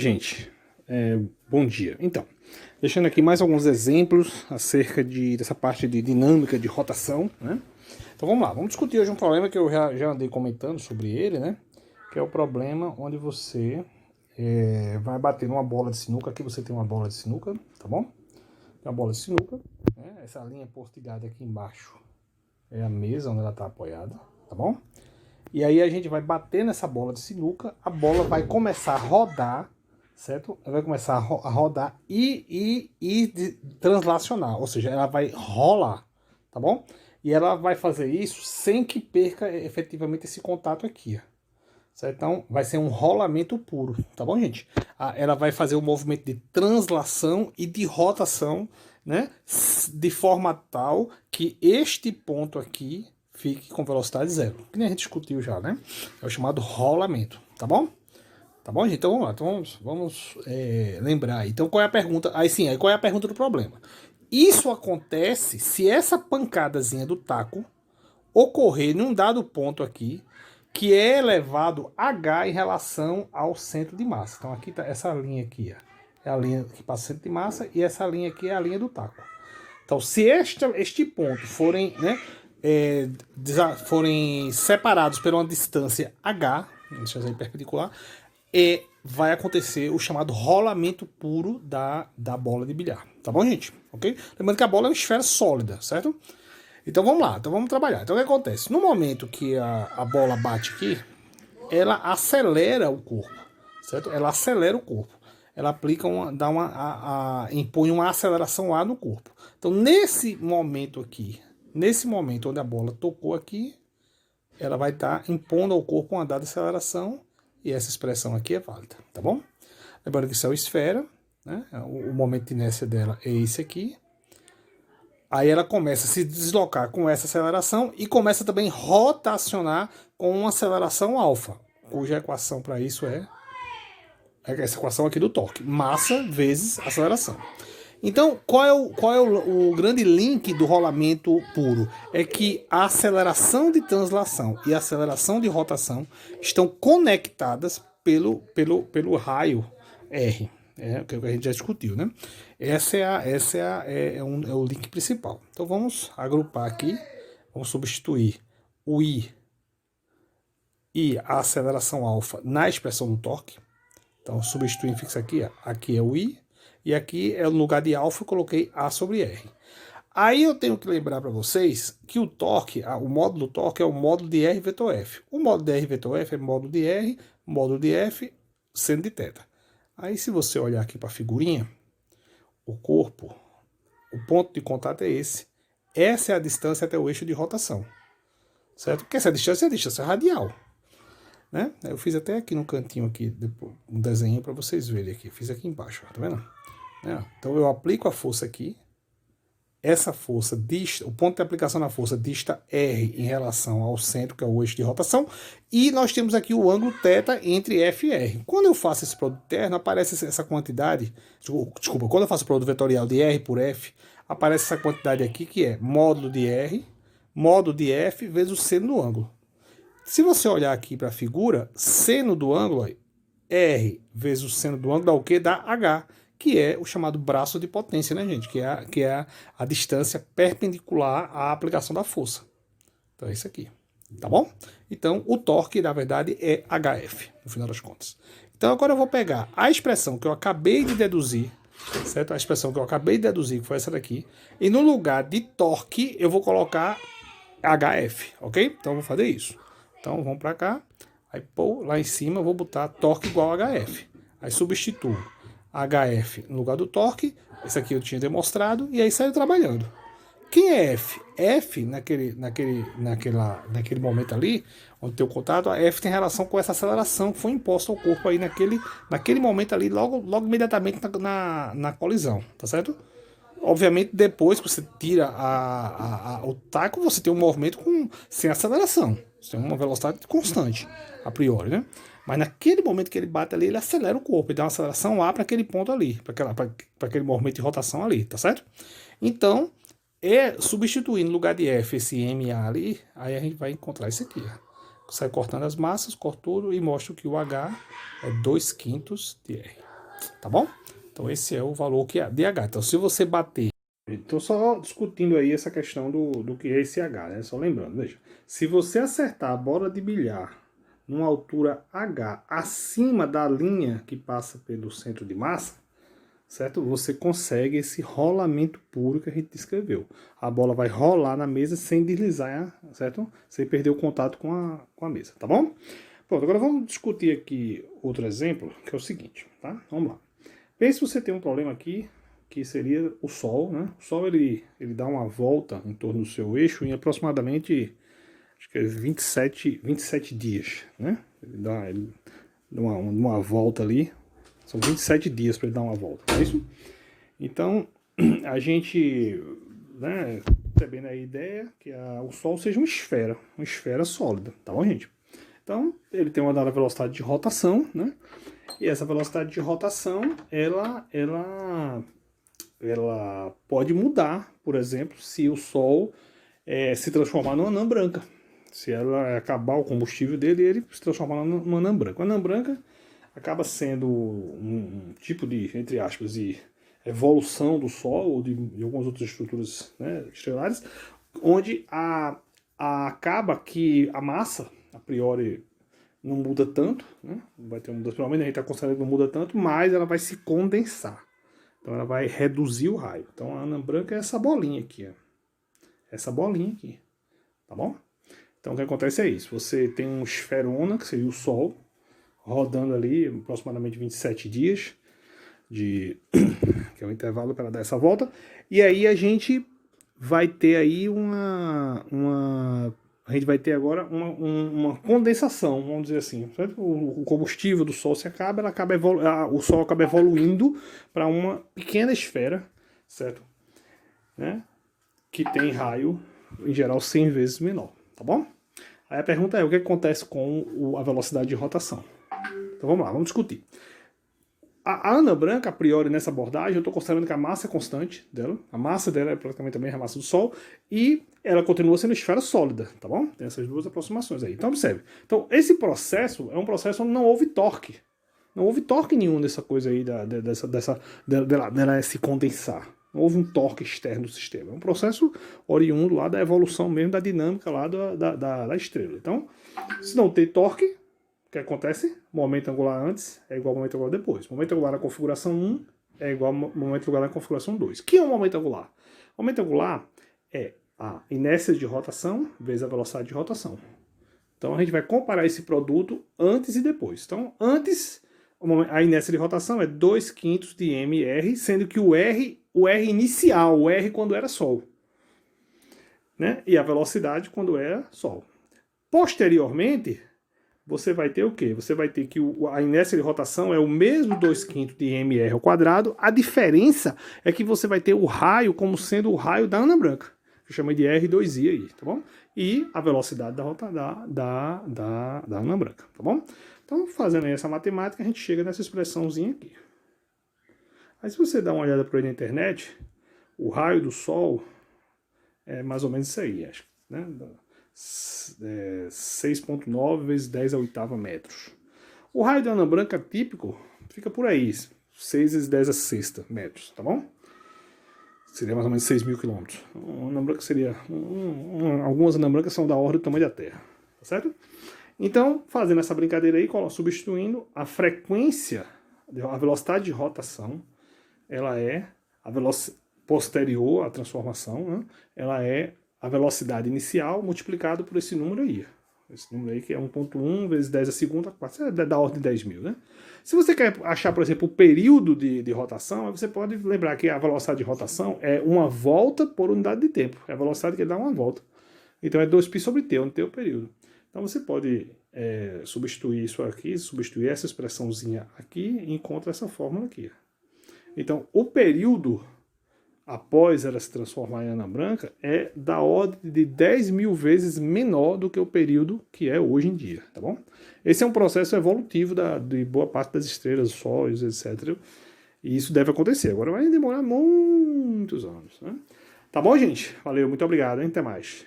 Gente, bom dia. Então, deixando aqui mais alguns exemplos acerca dessa parte de dinâmica de rotação, né? Então vamos lá, vamos discutir hoje um problema que eu já andei comentando sobre ele, né? Que é o problema onde você vai bater numa bola de sinuca. Aqui você tem uma bola de sinuca, tá bom? Tem uma bola de sinuca, né? Essa linha postigada aqui embaixo é a mesa onde ela está apoiada, tá bom? E aí a gente vai bater nessa bola de sinuca, a bola vai começar a rodar, certo? Ela vai começar a rodar e translacionar, ou seja, ela vai rolar, tá bom? E ela vai fazer isso sem que perca efetivamente esse contato aqui, ó. Certo? Então vai ser um rolamento puro, tá bom, gente? Ela vai fazer o movimento de translação e de rotação, né? De forma tal que este ponto aqui fique com velocidade zero, que nem a gente discutiu já, né? É o chamado rolamento, tá bom? Tá bom, gente? Então vamos lá, então vamos lembrar. Então qual é a pergunta? Aí qual é a pergunta do problema? Isso acontece se essa pancadazinha do taco ocorrer num dado ponto aqui, que é elevado h em relação ao centro de massa. Então aqui tá essa linha aqui, ó, é a linha que passa o centro de massa, e essa linha aqui é a linha do taco. Então se este ponto forem, né, forem separados por uma distância h, deixa eu dizer, perpendicular, vai acontecer o chamado rolamento puro da bola de bilhar. Tá bom, gente? Ok? Lembrando que a bola é uma esfera sólida, certo? Então vamos lá, então vamos trabalhar. Então o que acontece? No momento que a bola bate aqui, ela acelera o corpo, certo? Ela acelera o corpo. Ela aplica impõe uma aceleração A no corpo. Então nesse momento aqui, nesse momento onde a bola tocou aqui, ela vai estar impondo ao corpo uma dada aceleração, e essa expressão aqui é válida, tá bom? Lembrando que isso é uma esfera, né? O momento de inércia dela é esse aqui. Aí ela começa a se deslocar com essa aceleração e começa também a rotacionar com uma aceleração alfa, cuja equação para isso é essa equação aqui do torque, massa vezes aceleração. Então, qual é o grande link do rolamento puro? É que a aceleração de translação e a aceleração de rotação estão conectadas pelo raio R. É o que a gente já discutiu, né? É o link principal. Então vamos agrupar aqui, vamos substituir o I e a aceleração alfa na expressão do torque. Então substituindo, fixa aqui, ó. Aqui é o I, e aqui é o lugar de alfa, eu coloquei A sobre R. Aí eu tenho que lembrar para vocês que o torque, o módulo do torque é o módulo de R vetor F. O módulo de R vetor F é módulo de R, módulo de F, seno de θ. Aí se você olhar aqui para a figurinha, o corpo, o ponto de contato é esse. Essa é a distância até o eixo de rotação, certo? Porque essa distância é a distância radial, né? Eu fiz até aqui no cantinho aqui um desenho para vocês verem aqui. Fiz aqui embaixo, tá vendo? Então eu aplico a força aqui. Essa força dista, o ponto de aplicação da força dista R em relação ao centro, que é o eixo de rotação, e nós temos aqui o ângulo θ entre F e R. Quando eu faço esse produto terno, aparece essa quantidade, desculpa, quando eu faço o produto vetorial de R por F, aparece essa quantidade aqui, que é módulo de R, módulo de F vezes o seno do ângulo. Se você olhar aqui para a figura, seno do ângulo, R vezes o seno do ângulo dá o quê? Dá H, que é o chamado braço de potência, né, gente? Que é a distância perpendicular à aplicação da força. Então é isso aqui, tá bom? Então o torque, na verdade, é HF, no final das contas. Então agora eu vou pegar a expressão que eu acabei de deduzir, certo? A expressão que eu acabei de deduzir, que foi essa daqui, e no lugar de torque eu vou colocar HF, ok? Então eu vou fazer isso. Então vamos para cá, aí pô, lá em cima eu vou botar torque igual a HF. Aí substituo HF no lugar do torque, esse aqui eu tinha demonstrado, e aí saiu trabalhando. Quem é F? F, naquele momento ali, onde tem o contato, a F tem relação com essa aceleração que foi imposta ao corpo aí naquele momento ali, logo imediatamente na colisão, tá certo? Obviamente, depois que você tira o taco, você tem um movimento sem aceleração. Você tem uma velocidade constante, a priori, né? Mas naquele momento que ele bate ali, ele acelera o corpo, ele dá uma aceleração A para aquele ponto ali, para aquele movimento de rotação ali, tá certo? Então, substituindo no lugar de F esse MA ali, aí a gente vai encontrar isso aqui, ó. Sai cortando as massas, corto tudo e mostro que o H é 2/5 de R. tá bom? Então esse é o valor que é de H. Então se você bater... Estou só discutindo aí essa questão do que é esse H, né? Só lembrando, veja. Se você acertar a bola de bilhar numa altura H acima da linha que passa pelo centro de massa, certo? Você consegue esse rolamento puro que a gente descreveu. A bola vai rolar na mesa sem deslizar, certo? Sem perder o contato com a mesa, tá bom? Pronto, agora vamos discutir aqui outro exemplo, que é o seguinte, tá? Vamos lá. Pense se você tem um problema aqui, que seria o Sol, né? O Sol, ele dá uma volta em torno do seu eixo em aproximadamente, acho que é 27 dias, né? Ele dá uma volta ali, são 27 dias para ele dar uma volta, não é isso? Então, a gente, né, recebendo a ideia que o Sol seja uma esfera sólida, tá bom, gente? Então, ele tem uma dada velocidade de rotação, né? E essa velocidade de rotação, ela pode mudar, por exemplo, se o Sol se transformar numa anã branca. Se ela acabar o combustível dele, ele se transformar numa anã branca. A anã branca acaba sendo um tipo de, entre aspas, de evolução do Sol ou de algumas outras estruturas, né, estelares, onde acaba que a massa, a priori, não muda tanto, né? Vai ter uma mudança, pelo menos a gente está considerando que não muda tanto, mas ela vai se condensar. Então ela vai reduzir o raio. Então a anã branca é essa bolinha aqui, ó. Essa bolinha aqui, tá bom? Então o que acontece é isso. Você tem um esferona, que seria o Sol, rodando ali aproximadamente 27 dias, que é o intervalo para dar essa volta. E aí a gente vai ter aí a gente vai ter agora uma condensação, vamos dizer assim. Certo? O combustível do Sol se acaba, o Sol acaba evoluindo para uma pequena esfera, certo? Né? Que tem raio, em geral, 100 vezes menor, tá bom? Aí a pergunta é, o que acontece com a velocidade de rotação? Então vamos lá, vamos discutir. A anã branca, a priori, nessa abordagem, eu estou considerando que a massa é constante dela. A massa dela é praticamente a mesma massa do Sol. E ela continua sendo esfera sólida, tá bom? Tem essas duas aproximações aí. Então, observe. Então, esse processo é um processo onde não houve torque. Não houve torque nenhum dessa coisa aí, dela se condensar. Não houve um torque externo do sistema. É um processo oriundo lá da evolução mesmo, da dinâmica lá da estrela. Então, se não tem torque, o que acontece? Momento angular antes é igual ao momento angular depois. Momento angular na configuração 1 é igual ao momento angular na configuração 2. O que é um momento angular? O momento angular é a inércia de rotação vezes a velocidade de rotação. Então a gente vai comparar esse produto antes e depois. Então, antes, a inércia de rotação é 2/5 de mr, sendo que o R inicial, o R quando era Sol. Né? E a velocidade quando era Sol. Posteriormente, você vai ter o quê? Você vai ter que a inércia de rotação é o mesmo 2/5 de mr ao quadrado. A diferença é que você vai ter o raio como sendo o raio da anã branca. Que eu chamei de R2i aí, tá bom? E a velocidade da anã branca, tá bom? Então, fazendo aí essa matemática, a gente chega nessa expressãozinha aqui. Aí se você dá uma olhada por aí na internet, o raio do Sol é mais ou menos isso aí, acho, né? 6,9 vezes 10 a oitava metros. O raio da anã branca típico fica por aí, 6 vezes 10 a sexta metros, tá bom? Seria mais ou menos 6.000 quilômetros. Uma anã branca seria... algumas anã brancas são da ordem do tamanho da Terra, tá certo? Então, fazendo essa brincadeira aí, substituindo a frequência, a velocidade de rotação, ela é a velocidade posterior à transformação, né? Ela é a velocidade inicial multiplicado por esse número aí. Esse número aí que é 1,1 vezes 10 a segunda, é da ordem de 10.000, né? Se você quer achar, por exemplo, o período de rotação, você pode lembrar que a velocidade de rotação é uma volta por unidade de tempo. É a velocidade que ele dá uma volta. Então é 2π sobre t, onde tem o período. Então você pode substituir isso aqui, substituir essa expressãozinha aqui e encontra essa fórmula aqui. Então o período após ela se transformar em anã branca, é da ordem de 10.000 vezes menor do que o período que é hoje em dia, tá bom? Esse é um processo evolutivo de boa parte das estrelas, sóis, etc. E isso deve acontecer. Agora vai demorar muitos anos, né? Tá bom, gente? Valeu, muito obrigado, hein? Até mais.